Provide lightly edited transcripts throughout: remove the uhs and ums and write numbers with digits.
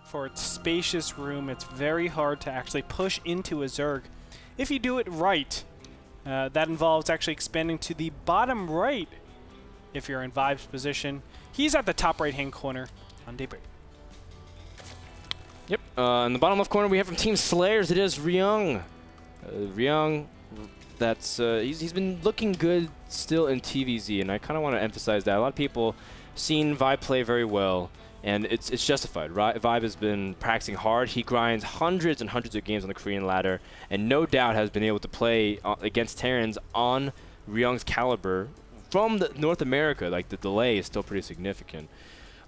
for its spacious room. It's very hard to actually push into a Zerg. If you do it right, that involves actually expanding to the bottom right if you're in Vibe's position. He's at the top right-hand corner on Daybreak. Yep. In the bottom left corner, we have from Team Slayers, it is Ryung. Ryung, that's he's been looking good still in TVZ, and I kind of want to emphasize that. A lot of people seen Vibe play very well, and it's justified. Vibe has been practicing hard. He grinds hundreds and hundreds of games on the Korean ladder, and no doubt has been able to play against Terrans on Ryung's caliber from North America. Like, the delay is still pretty significant.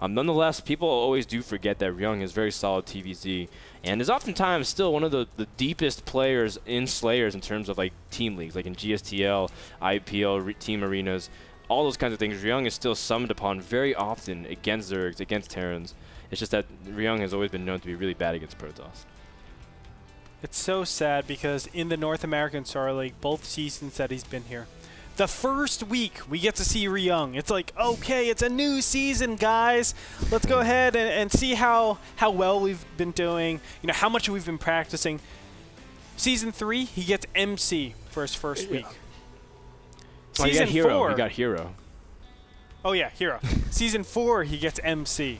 Nonetheless, people always do forget that Ryung is very solid TVZ and is oftentimes still one of the deepest players in Slayers in terms of like team leagues, like in GSTL, IPL, team arenas, all those kinds of things. Ryung is still summoned upon very often against Zergs, against Terrans. It's just that Ryung has always been known to be really bad against Protoss. It's so sad because in the North American Star League, both seasons that he's been here, the first week we get to see Ryung. It's like, okay, it's a new season, guys. Let's go ahead and see how well we've been doing, you know, how much we've been practicing. Season 3, he gets MC for his first week. Season 4, he got Hero. Oh yeah, Hero. Season 4, he gets MC.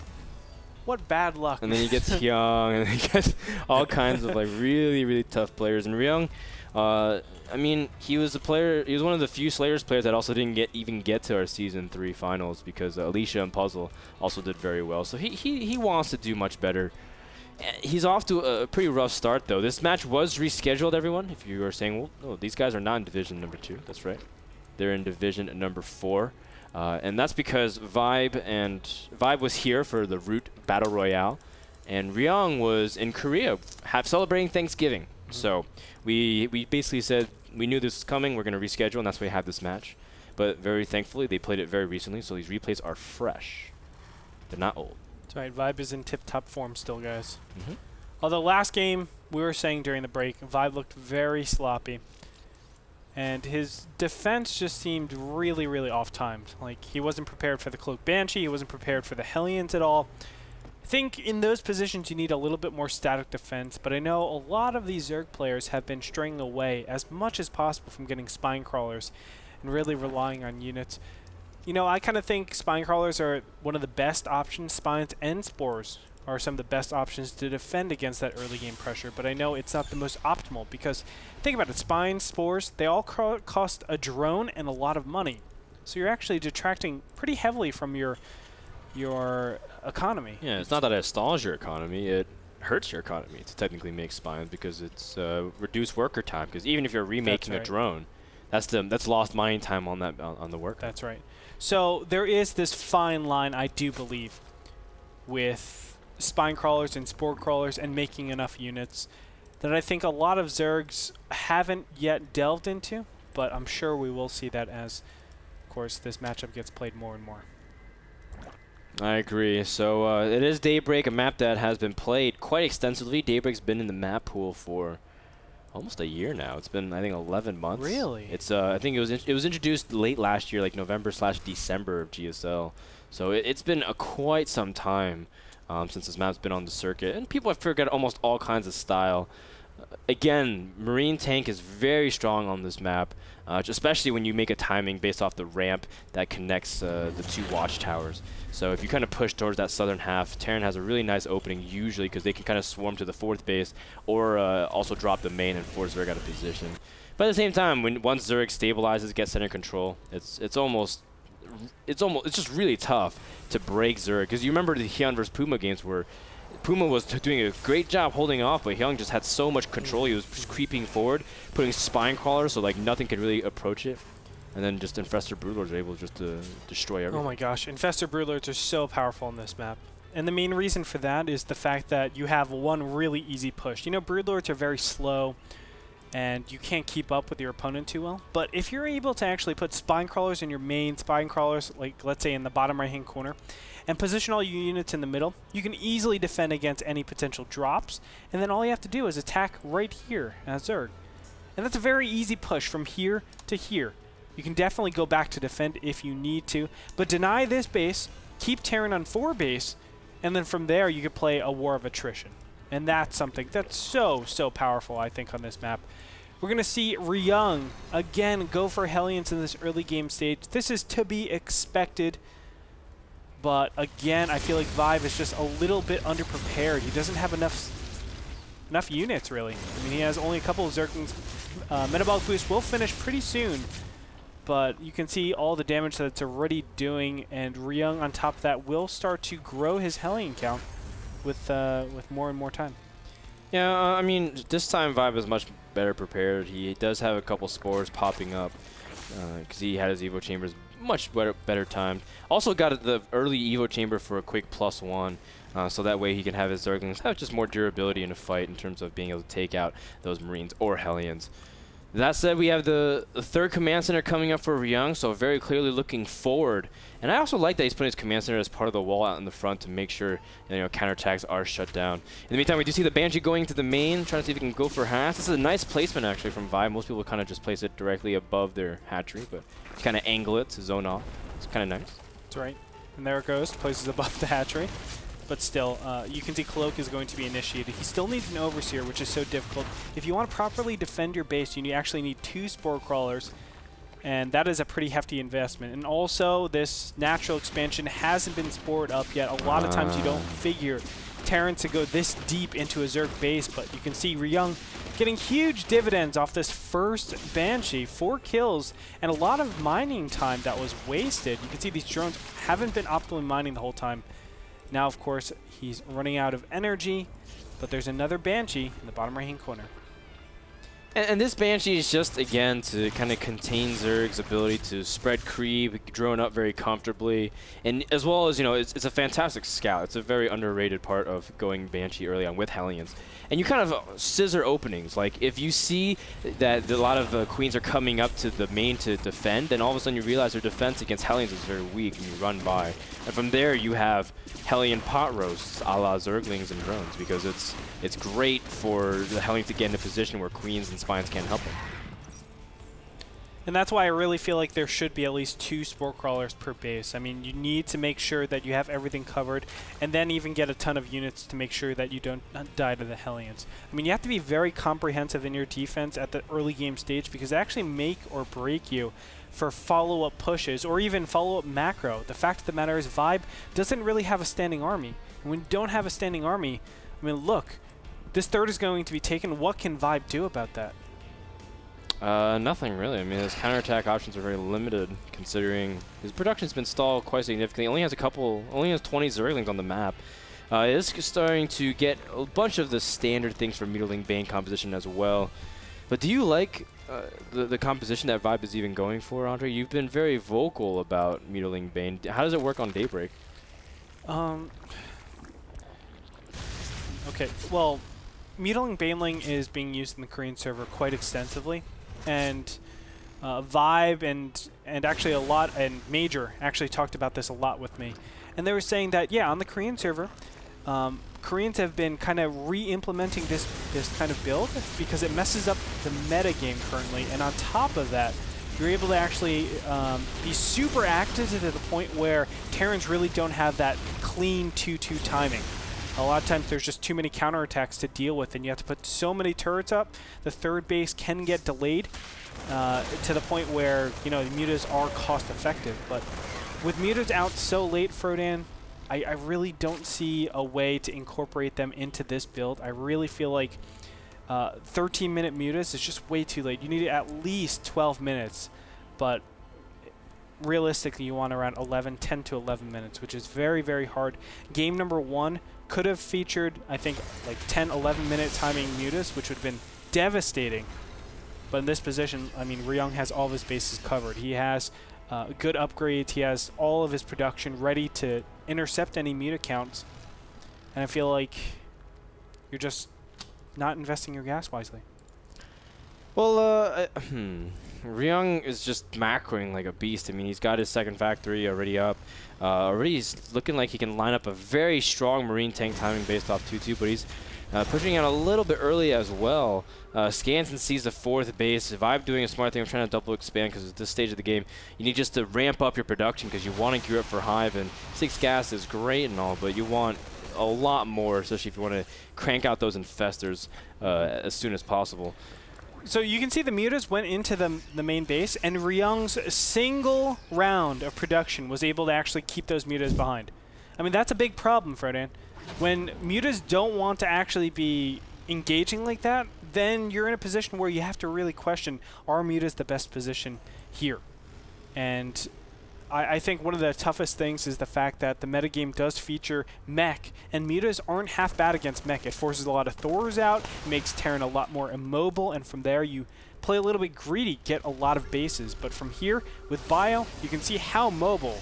What bad luck. And then he gets Hyung, and he gets all kinds of like really, really tough players. And Ryung, I mean, he was a player. He was one of the few Slayers players that also didn't even get to our Season 3 finals because Alicia and Puzzle also did very well. So he wants to do much better. He's off to a pretty rough start, though. This match was rescheduled, everyone. If you are saying, well, no, these guys are not in Division number 2. That's right. They're in Division number 4. And that's because Vibe was here for the Root Battle Royale, and Ryung was in Korea celebrating Thanksgiving. So we basically said we knew this was coming, we're going to reschedule, and that's why we have this match. But very thankfully, they played it very recently, so these replays are fresh. They're not old. That's right. Vibe is in tip-top form still, guys. Although last game, we were saying during the break, Vibe looked very sloppy. And his defense just seemed really, really off-timed. Like, he wasn't prepared for the Cloak Banshee, he wasn't prepared for the Hellions at all. I think in those positions you need a little bit more static defense, but I know a lot of these Zerg players have been straying away as much as possible from getting spine crawlers and really relying on units. You know, I kind of think spine crawlers are one of the best options. Spines and spores are some of the best options to defend against that early game pressure, but I know it's not the most optimal because, think about it, spines, spores, they all cost a drone and a lot of money. So you're actually detracting pretty heavily from your economy. Yeah, it's not that it stalls your economy, it hurts your economy to technically make spines because it's reduced worker time. Because even if you're remaking a drone, that's lost mining time on the worker. That's right. So there is this fine line, I do believe, with spine crawlers and spore crawlers and making enough units that I think a lot of Zergs haven't yet delved into, but I'm sure we will see that as, of course, this matchup gets played more and more. I agree. So it is Daybreak, a map that has been played quite extensively. Daybreak's been in the map pool for almost a year now. It's been, I think, 11 months. Really? It's I think it was introduced late last year, like November/December of GSL. So it's been quite some time since this map's been on the circuit, and people have figured out almost all kinds of style. Again, Marine Tank is very strong on this map, especially when you make a timing based off the ramp that connects the 2 watchtowers. So if you kind of push towards that southern half, Terran has a really nice opening usually because they can kind of swarm to the 4th base or also drop the main and force Zerg out of position. But at the same time, once Zerg stabilizes, gets center control, it's just really tough to break Zerg. Because you remember the Hyun versus Puma games where Puma was doing a great job holding off, but Hyung just had so much control. He was just creeping forward, putting spine crawlers so like nothing could really approach it. And then just Infestor Broodlords are able just to destroy everything. Oh my gosh, Infestor Broodlords are so powerful in this map. And the main reason for that is the fact that you have one really easy push. You know, Broodlords are very slow, and you can't keep up with your opponent too well. But if you're able to actually put spine crawlers in your main spine crawlers, like let's say in the bottom right-hand corner, and position all your units in the middle, you can easily defend against any potential drops. And then all you have to do is attack right here as Zerg. And that's a very easy push from here to here. You can definitely go back to defend if you need to, but deny this base, keep Terran on 4 base, And then from there, you could play a war of attrition. And that's something that's so powerful, I think, on this map. We're going to see Ryung, again, go for Hellions in this early game stage. This is to be expected. But again, I feel like Vibe is just a little bit underprepared. He doesn't have enough units, really. I mean, he has only a couple of Zerglings. Metabolic Boost will finish pretty soon. But you can see all the damage that it's already doing. And Ryung, on top of that, will start to grow his Hellion count with more and more time. Yeah, I mean, this time Vibe is much better prepared. He does have a couple spores popping up because he had his Evo Chambers much better timed. Also got the early Evo Chamber for a quick +1, so that way he can have his Zerglings have just more durability in a fight in terms of being able to take out those Marines or Hellions. That said, we have the third command center coming up for Ryung, so very clearly looking forward. And I also like that he's putting his command center as part of the wall out in the front to make sure counterattacks are shut down. In the meantime, we do see the Banshee going to the main, trying to see if he can go for hats. This is a nice placement actually from Vibe. Most people kind of just place it directly above their hatchery, but kind of angle it to zone off. It's kind of nice. That's right. And there it goes, places above the hatchery. But still, you can see Cloak is going to be initiated. He still needs an Overseer, which is so difficult. If you want to properly defend your base, you actually need 2 Spore Crawlers, and that is a pretty hefty investment. And also, this natural expansion hasn't been spored up yet. A lot of times you don't figure Terran to go this deep into a Zerg base, but you can see Ryung getting huge dividends off this first Banshee. 4 kills, and a lot of mining time that was wasted. You can see these drones haven't been optimally mining the whole time. Now, of course, he's running out of energy, but there's another Banshee in the bottom right-hand corner. And this Banshee is just, again, to kind of contain Zerg's ability to spread creep, drone up very comfortably, and as well as, it's a fantastic scout. It's a very underrated part of going Banshee early on with Hellions. And you kind of scissor openings. Like, if you see that a lot of Queens are coming up to the main to defend, then all of a sudden you realize their defense against Hellions is very weak, and you run by. And from there, you have Hellion pot roasts a la Zerglings and drones, because it's great for the Hellions to get in a position where Queens and Spines can't help them. And that's why I really feel like there should be at least 2 Spore Crawlers per base. I mean, you need to make sure that you have everything covered, and then even get a ton of units to make sure that you don't die to the Hellions. I mean, you have to be very comprehensive in your defense at the early game stage, because they actually make or break you for follow-up pushes or even follow-up macro. The fact of the matter is Vibe doesn't really have a standing army. And when you don't have a standing army, I mean, look, this third is going to be taken. What can Vibe do about that? Nothing really. I mean, his counterattack options are very limited, considering his production's been stalled quite significantly. He only has 20 Zerglings on the map. It is starting to get a bunch of the standard things for Mutilating Bane composition as well. But do you like the composition that Vibe is even going for, Andre? You've been very vocal about Mutilating Bane. How does it work on Daybreak? Okay, well, Mutilating Baneling is being used in the Korean server quite extensively. And Vibe and actually a lot, and Major actually talked about this a lot with me. And they were saying that, yeah, on the Korean server, Koreans have been kind of re-implementing this kind of build because it messes up the meta game currently. And on top of that, you're able to actually be super active to the point where Terrans really don't have that clean 2-2 timing. A lot of times there's just too many counterattacks to deal with, and you have to put so many turrets up. The third base can get delayed to the point where, the mutas are cost effective. But with mutas out so late, Frodan, I really don't see a way to incorporate them into this build. I really feel like 13-minute mutas is just way too late. You need at least 12 minutes, but realistically you want around 10 to 11 minutes, which is very, very hard. Game number 1 could have featured, I think, like 10, 11-minute timing mutas, which would have been devastating. But in this position, I mean, Ryung has all of his bases covered. He has good upgrades. He has all of his production ready to intercept any muta counts. And I feel like you're just not investing your gas wisely. Well, Ryung is just macroing like a beast. I mean, he's got his second factory already up. Already he's looking like he can line up a very strong Marine tank timing based off 2-2, but he's pushing out a little bit early as well. Scans and sees the 4th base. Vibe doing a smart thing of trying to double expand because at this stage of the game, you need just to ramp up your production because you want to gear up for Hive. And 6 gas is great and all, but you want a lot more, especially if you want to crank out those infestors as soon as possible. So you can see the mutas went into the main base, and Ryung's single round of production was able to actually keep those mutas behind. I mean, that's a big problem, Frodan. When mutas don't want to actually be engaging like that, then you're in a position where you have to really question, are mutas the best position here? And I think one of the toughest things is the fact that the metagame does feature mech, and mutas aren't half bad against mech. It forces a lot of Thors out, makes Terran a lot more immobile, and from there you play a little bit greedy, get a lot of bases. But from here, with Bio, you can see how mobile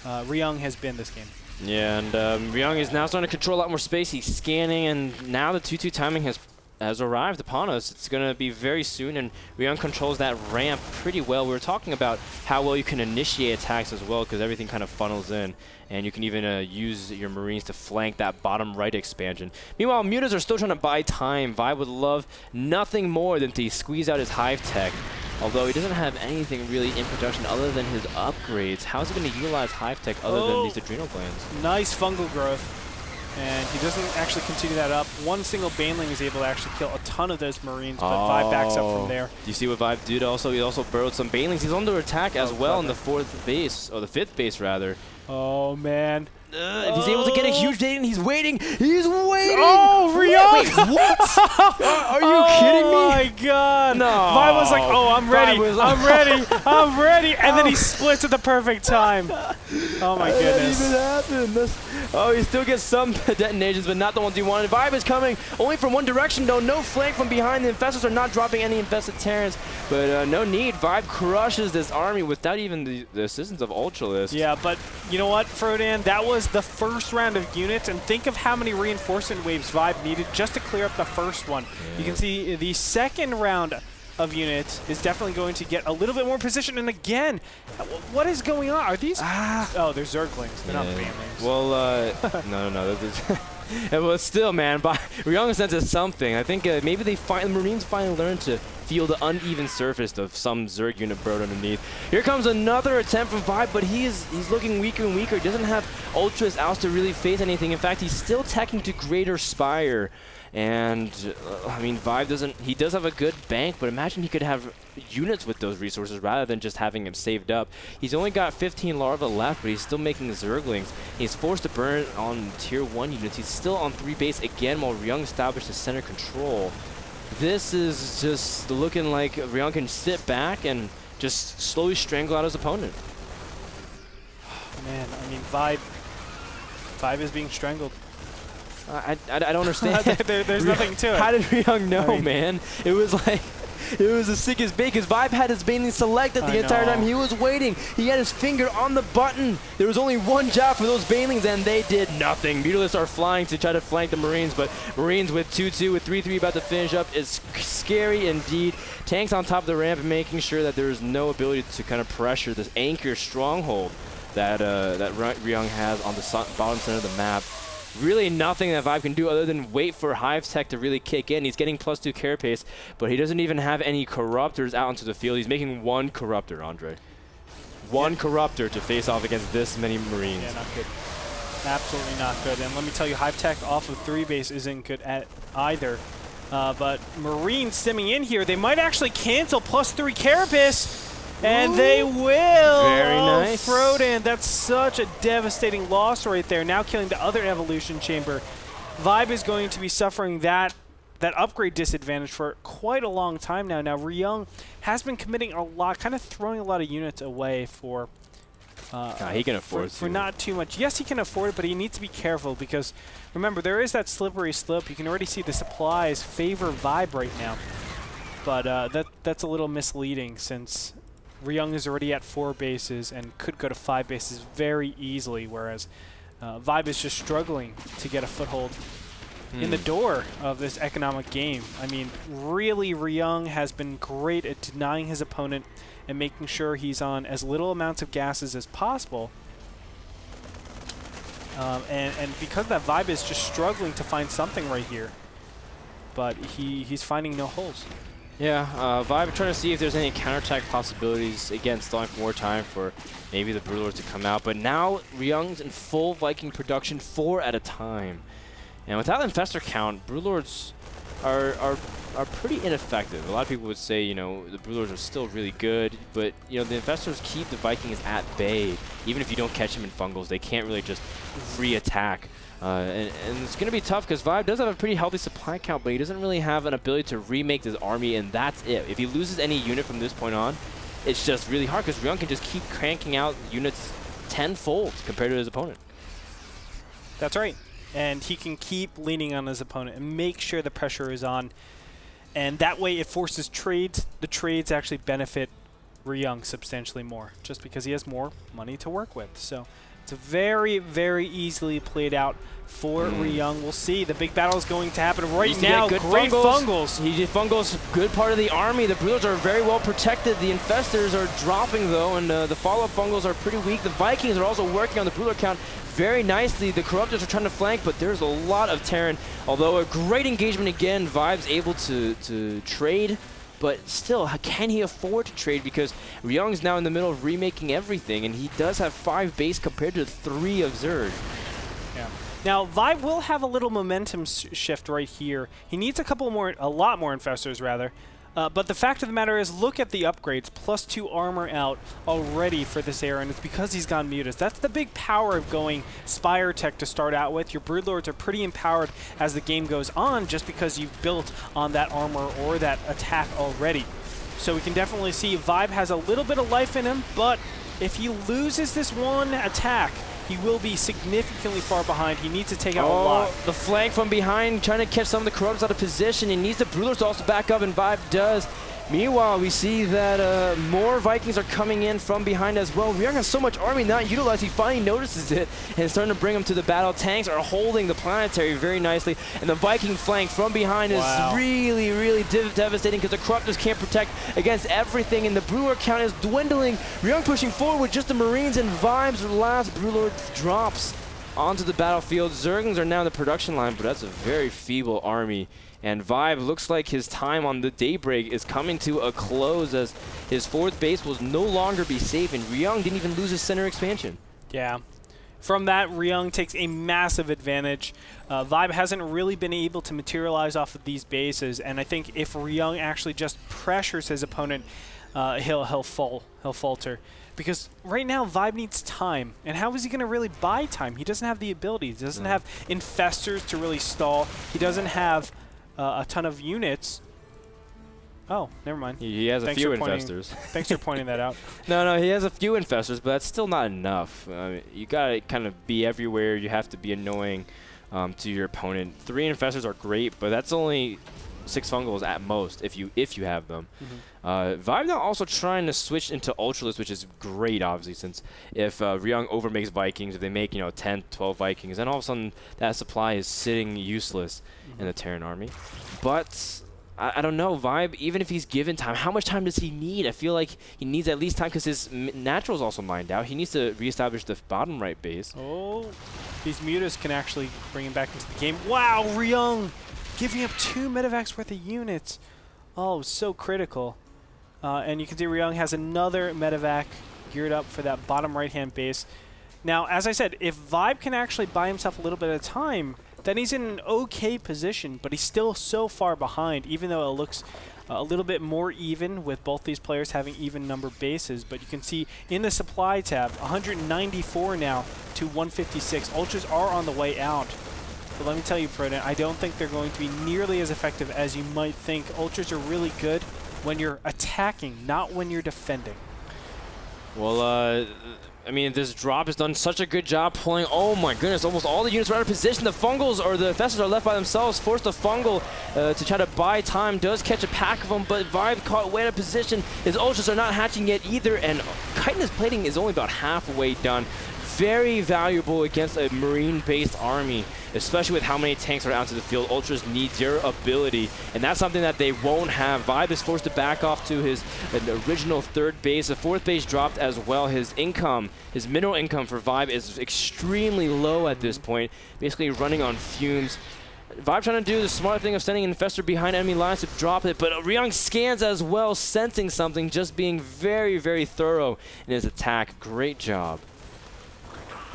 Ryung has been this game. Yeah, and Ryung is now starting to control a lot more space. He's scanning, and now the 2-2 timing has arrived upon us. It's going to be very soon, and Ryung controls that ramp pretty well. We were talking about how well you can initiate attacks as well, because everything kind of funnels in, and you can even use your Marines to flank that bottom right expansion. Meanwhile, mutas are still trying to buy time. Vibe would love nothing more than to squeeze out his Hive tech, although he doesn't have anything really in production other than his upgrades. How's he going to utilize Hive tech other than these adrenal glands? Nice fungal growth. And he doesn't actually continue that up. One single Baneling is able to actually kill a ton of those Marines, but Vibe backs up from there. Do you see what Vibe did? Also, he also burrowed some Banelings. He's under attack as well on the 4th base, or the 5th base rather. Oh man. If he's able to get a huge Baneling, he's waiting. He's waiting. Oh, Ryung! Wait, what? Are you kidding me? Oh my god. No. Vibe was like, oh, I'm ready. I'm ready. I'm ready. And then he splits at the perfect time. Oh my goodness. That didn't even happen. Oh, he still gets some detonations, but not the ones he wanted. Vibe is coming only from one direction, though. No flank from behind. The infestors are not dropping any infested Terrans, but no need. Vibe crushes this army without even the assistance of Ultralisk. Yeah, but you know what, Frodan? That was the first round of units, and think of how many reinforcement waves Vibe needed just to clear up the first one. Yeah. You can see the second round of units is definitely going to get a little bit more position. And again, what is going on? Are these? Oh, they're Zerglings. They're not Banelings. Well, no. Well, still, man, Ryung senses something. I think maybe the Marines finally learned to feel the uneven surface of some Zerg unit burrowed underneath. Here comes another attempt from Vibe, but he's looking weaker and weaker. He doesn't have Ultras out to really face anything. In fact, he's still teching to Greater Spire. And I mean, Vibe does have a good bank, but imagine he could have units with those resources rather than just having him saved up. He's only got 15 larvae left, but he's still making Zerglings. He's forced to burn on tier 1 units. He's still on 3 base again while Ryung establishes center control. This is just looking like Ryung can sit back and just slowly strangle out his opponent. Man, I mean, Vibe is being strangled. I don't understand. There's nothing to it. How did Ryung know, man? It was like, it was the sickest bait because Vibe had his Baneling selected the entire time. He was waiting. He had his finger on the button. There was only one job for those Banelings, and they did nothing. Mutalisks are flying to try to flank the Marines, but Marines with 2-2, with 3-3 about to finish up is scary indeed. Tanks on top of the ramp and making sure that there is no ability to kind of pressure this anchor stronghold that Ryung has on the bottom center of the map. Really nothing that Vibe can do other than wait for Hive's tech to really kick in. He's getting +2 carapace, but he doesn't even have any corruptors out into the field. He's making 1 corruptor, Andre. One corruptor to face off against this many Marines. Yeah, not good. Absolutely not good. And let me tell you, Hive tech off of 3 base isn't good at either. But Marines simming in here, they might actually cancel +3 carapace. And they will! Very nice. Frodan, that's such a devastating loss right there. Now killing the other evolution chamber. Vibe is going to be suffering that upgrade disadvantage for quite a long time now. Now, Ryung has been committing a lot, kind of throwing a lot of units away for... he can afford for not too much. Yes, he can afford it, but he needs to be careful because, remember, there is that slippery slope. You can already see the supplies favor Vibe right now. But that's a little misleading since... Ryung is already at 4 bases and could go to 5 bases very easily, whereas Vibe is just struggling to get a foothold in the door of this economic game. I mean, really, Ryung has been great at denying his opponent and making sure he's on as little amounts of gases as possible. And because of that, Vibe is just struggling to find something right here. But he's finding no holes. Yeah, Vibe trying to see if there's any counterattack possibilities. Again, stalling for more time for maybe the Broodlords to come out. But now Ryung's in full Viking production, 4 at a time. And without Infestor count, Broodlords are pretty ineffective. A lot of people would say, you know, the Broodlords are still really good, but, you know, the Infestors keep the Vikings at bay. Even if you don't catch them in fungals, they can't really just free attack. And it's going to be tough because Vibe does have a pretty healthy supply count, but he doesn't really have an ability to remake this army, and that's it. If he loses any unit from this point on, it's just really hard because Ryung can just keep cranking out units tenfold compared to his opponent. That's right. And he can keep leaning on his opponent and make sure the pressure is on. And that way it forces trades. The trades actually benefit Ryung substantially more just because he has more money to work with. So it's very, very easily played out for Ryung. We'll see. The big battle is going to happen right now. Great fungals. He did fungals, good part of the army. The Broodlords are very well protected. The Infestors are dropping, though, and the follow-up fungals are pretty weak. The Vikings are also working on the Broodlord count very nicely. The Corruptors are trying to flank, but there's a lot of Terran. Although a great engagement again, Vibe's able to trade. But still, can he afford to trade? Because Ryung's now in the middle of remaking everything, and he does have 5 base compared to 3 of Zerg. Yeah. Now, Vibe will have a little momentum shift right here. He needs a lot more Infestors, rather. But the fact of the matter is, look at the upgrades. +2 armor out already for this era, and it's because he's gone Mutas. That's the big power of going Spire Tech to start out with. Your Broodlords are pretty empowered as the game goes on just because you've built on that armor or that attack already. So we can definitely see Vibe has a little bit of life in him, but if he loses this one attack, he will be significantly far behind. He needs to take out a lot. The flank from behind, trying to catch some of the Corruptors out of position. He needs the Broodlords to also back up, and Vibe does. Meanwhile, we see that more Vikings are coming in from behind as well. Ryung has so much army not utilized. He finally notices it and is starting to bring them to the battle. Tanks are holding the planetary very nicely, and the Viking flank from behind is really, really devastating because the Corruptors can't protect against everything, and the Broodlord count is dwindling. Ryung pushing forward with just the Marines, and Vibe's last Broodlord drops onto the battlefield. Zerglings are now in the production line, but that's a very feeble army. And Vibe looks like his time on the Daybreak is coming to a close as his 4th base will no longer be safe, and Ryung didn't even lose his center expansion. Yeah. From that, Ryung takes a massive advantage. Vibe hasn't really been able to materialize off of these bases, and I think if Ryung actually just pressures his opponent, he'll falter. Because right now, Vibe needs time. And how is he going to really buy time? He doesn't have the ability. He doesn't have Infestors to really stall. He doesn't have a ton of units. Oh, never mind. He has a few Infestors. Thanks for pointing that out. No, he has a few Infestors, but that's still not enough. You got to kind of be everywhere. You have to be annoying to your opponent. 3 Infestors are great, but that's only 6 fungals at most if you have them. Vibe now also trying to switch into Ultralisk, which is great, obviously, since if Ryung overmakes Vikings, if they make 10, 12 Vikings, then all of a sudden that supply is sitting useless in the Terran army. But I don't know, Vibe, even if he's given time, how much time does he need? I feel like he needs at least time because his natural is also mined out. He needs to reestablish the bottom right base. Oh, these Mutas can actually bring him back into the game. Wow, Ryung giving up 2 medevacs worth of units. Oh, so critical. And you can see Ryung has another medevac geared up for that bottom right-hand base. Now, as I said, if Vibe can actually buy himself a little bit of time, then he's in an okay position, but he's still so far behind, even though it looks a little bit more even with both these players having even number bases. But you can see in the supply tab, 194 now to 156. Ultras are on the way out. But let me tell you, Frodan, I don't think they're going to be nearly as effective as you might think. Ultras are really good when you're attacking, not when you're defending. Well, I mean, this drop has done such a good job pulling. Oh my goodness, almost all the units are out of position. The fungals or the Infestors are left by themselves. Forced the fungal to try to buy time. Does catch a pack of them, but Vibe caught way out of position. His Ultras are not hatching yet either, and Chitinous plating is only about halfway done. very valuable against a marine-based army, especially with how many tanks are out to the field. Ultras need durability, and that's something that they won't have. Vibe is forced to back off to his original third base. The fourth base dropped as well. His income, his mineral income for Vibe is extremely low at this point, basically running on fumes. Vibe trying to do the smart thing of sending an Infestor behind enemy lines to drop it, but Ryung scans as well, sensing something, just being very, very thorough in his attack. Great job.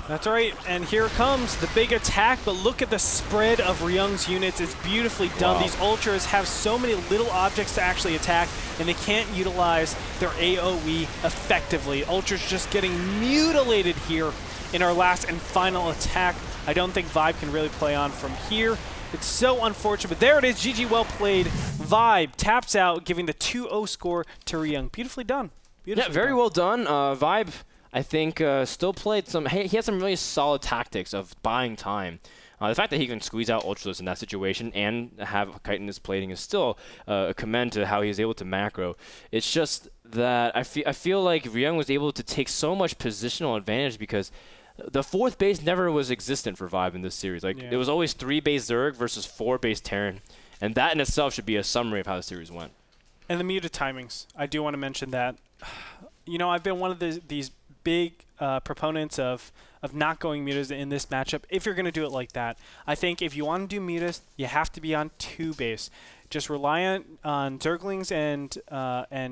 That's right, and here comes the big attack, but look at the spread of Ryung's units. It's beautifully done. Wow. These Ultras have so many little objects to actually attack, and they can't utilize their AoE effectively. Ultras just getting mutilated here in our last and final attack. I don't think Vibe can really play on from here. It's so unfortunate, but there it is. GG, well played. Vibe taps out, giving the 2-0 score to Ryung. Beautifully done. Beautifully very done. well done. Vibe, I think, still played some. He had some really solid tactics of buying time. The fact that he can squeeze out Ultras in that situation and have chitinous plating is still a commend to how he was able to macro. It's just that I feel like Ryung was able to take so much positional advantage because the fourth base never was existent for Vibe in this series. Like, it was always 3 base Zerg versus 4 base Terran. And that in itself should be a summary of how the series went. And the muted timings. I do want to mention that. You know, I've been one of these big proponents of not going mutas in this matchup if you're going to do it like that. I think if you want to do mutas, you have to be on 2 base. Just rely on Zerglings and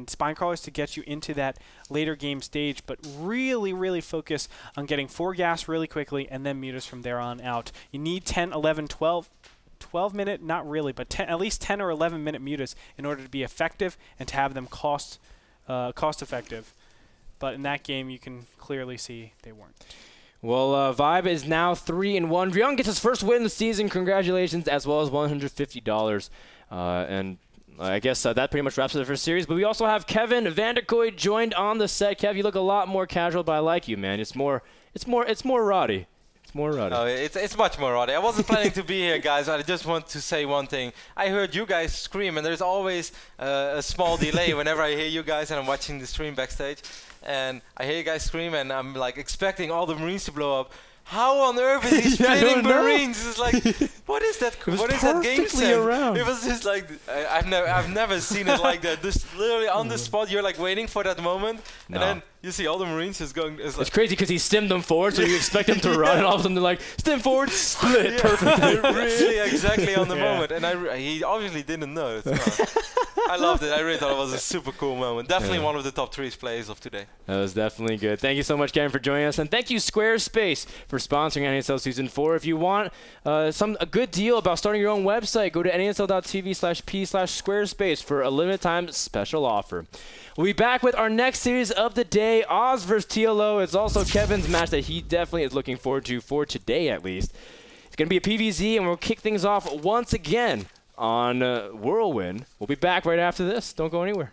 Spinecrawlers to get you into that later game stage, but really, really focus on getting 4 gas really quickly and then mutas from there on out. You need 10, 11, 12 minute, not really, but at least 10 or 11 minute mutas in order to be effective and to have them cost effective. But in that game, you can clearly see they weren't. Well, Vibe is now 3-1. Ryung gets his first win of the season. Congratulations, as well as $150. And I guess that pretty much wraps up the first series. But we also have Kevin Vanderkoy joined on the set. Kev, you look a lot more casual, but I like you, man. It's more rowdy. It's more rowdy. Oh, it's much more rowdy. I wasn't planning to be here, guys. I just want to say one thing. I heard you guys scream, and there's always a small delay whenever I hear you guys and I'm watching the stream backstage. And I hear you guys scream, and I'm like expecting all the Marines to blow up. How on earth is he splitting Marines? It's like, what is that? What is that game sense? Around. It was just like I've never seen it like that. Just literally on the spot, you're like waiting for that moment, and then you see all the Marines just going. It's crazy because he stemmed them forward, so you expect them to run, and all of a sudden they're like, stem forward, split, perfectly. Really, exactly on the moment, and he obviously didn't know. I loved it. I really thought it was a super cool moment. Definitely one of the top 3 plays of today. That was definitely good. Thank you so much, Kevin, for joining us, and thank you, Squarespace, for sponsoring NASL Season 4. If you want a good deal about starting your own website, go to nasl.tv/p/squarespace for a limited time special offer. We'll be back with our next series of the day, Oz vs TLO. It's also Kevin's match that he definitely is looking forward to for today, at least. It's going to be a PvZ, and we'll kick things off once again on Whirlwind. We'll be back right after this. Don't go anywhere.